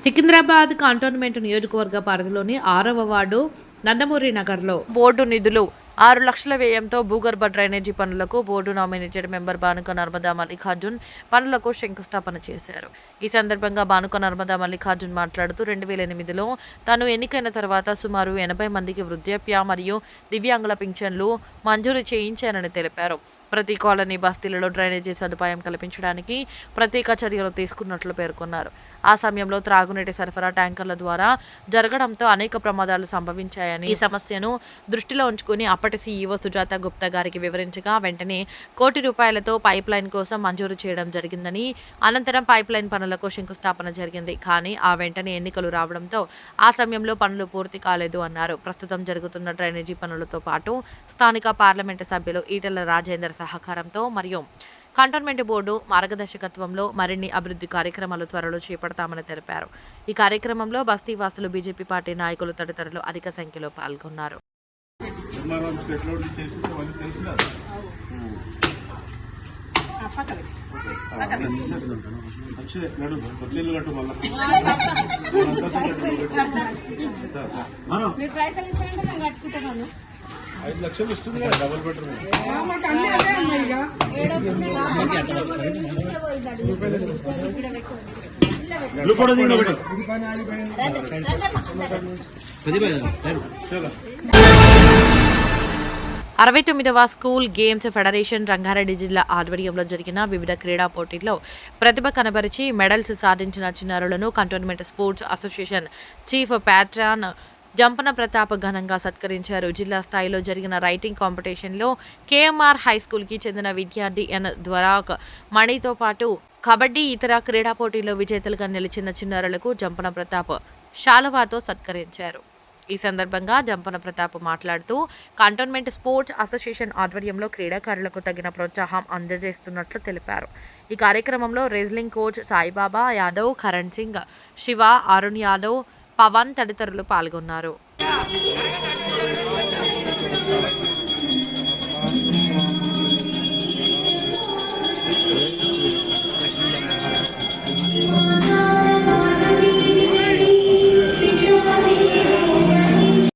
Secunderabad cantonment నియోజకవర్గ పరిధిలోని 6వ వార్డు నందమూరి నగర్లో బోర్డు నిధులు 6 లక్షల వ్యయంతో భూగర్భ డ్రైనేజీ పనులకు board nominated member Banuka Narmada Mallikarjun పనులకు శంకుస్థాపన చేశారు. ఈ సందర్భంగా బానుక నర్మదా మల్లికార్జున్ మాట్లాడుతూ 2008లో తాను ఎన్నికైన తర్వాత సుమారు 80 మందికి వృద్ధాప్య మరియు దివ్యాంగుల పింఛన్లు మంజూరు చేయించారని తెలిపారు. ప్రతి కాలనీ బస్తీలలో డ్రైనేజీ సదుపాయం కల్పించడానికి ప్రత్యేక చర్యలు తీసుకున్నట్లు పేర్కొన్నారు. ఆ సమయంలో త్రాగునీటి సరఫరా ట్యాంకర్ల ద్వారా జరగడంతో అనేక ప్రమాదాలు సంభవించాయని, ఈ సమస్యను దృష్టిలో ఉంచుకుని అప్పటి సీఈఓ సుజాత గుప్తా గారికి వివరించగా వెంటనే ₹1 కోటి పైప్ లైన్ కోసం మంజూరు చేయడం జరిగిందని, అనంతరం పైప్ లైన్ పనులకు శంకుస్థాపన జరిగింది. కానీ ఆ వెంటనే ఎన్నికలు రావడంతో ఆ సమయంలో పనులు పూర్తి కాలేదు అన్నారు. ప్రస్తుతం జరుగుతున్న డ్రైనేజీ పనులతో పాటు స్థానిక పార్లమెంటు సభ్యులు ఈటెల రాజేందర్ సహకారంతో మరియు కంటోన్మెంట్ బోర్డు మార్గదర్శకత్వంలో మరిన్ని అభివృద్ధి కార్యక్రమాలు త్వరలో చేపడతామని తెలిపారు. ఈ కార్యక్రమంలో బస్తీ వాసులు, బీజేపీ పార్టీ నాయకులు తదితరులు అధిక సంఖ్యలో పాల్గొన్నారు. $5 లక్షలు ఇస్తుంది కదా డబుల్ బెడ్రూమ్. అరవై 69వ స్కూల్ గేమ్స్ ఫెడరేషన్ రంగారెడ్డి జిల్లా ఆధ్వర్యంలో జరిగిన వివిధ క్రీడా పోటీల్లో ప్రతిభ కనబరిచి మెడల్స్ సాధించిన చిన్నారులను cantonment sports association chief patron Jampana Pratap ఘనంగా సత్కరించారు. జిల్లా స్థాయిలో జరిగిన రైటింగ్ కాంపిటీషన్లో కేఎంఆర్ హై స్కూల్కి చెందిన విద్యార్థి ఎన్ ద్వారాక్ మణితో పాటు కబడ్డీ, ఇతర క్రీడా పోటీల్లో విజేతలుగా నిలిచిన చిన్నారులకు జంపన ప్రతాప్ శాలువాతో సత్కరించారు. ఈ సందర్భంగా జంపన ప్రతాప్ మాట్లాడుతూ కంటోన్మెంట్ స్పోర్ట్స్ అసోసియేషన్ ఆధ్వర్యంలో క్రీడాకారులకు తగిన ప్రోత్సాహం అందజేస్తున్నట్లు తెలిపారు. ఈ కార్యక్రమంలో రెజ్లింగ్ కోచ్ సాయిబాబా యాదవ్, కరణ్ సింగ్, శివ, అరుణ్ యాదవ్, పవన్ తదితరులు పాల్గొన్నారు.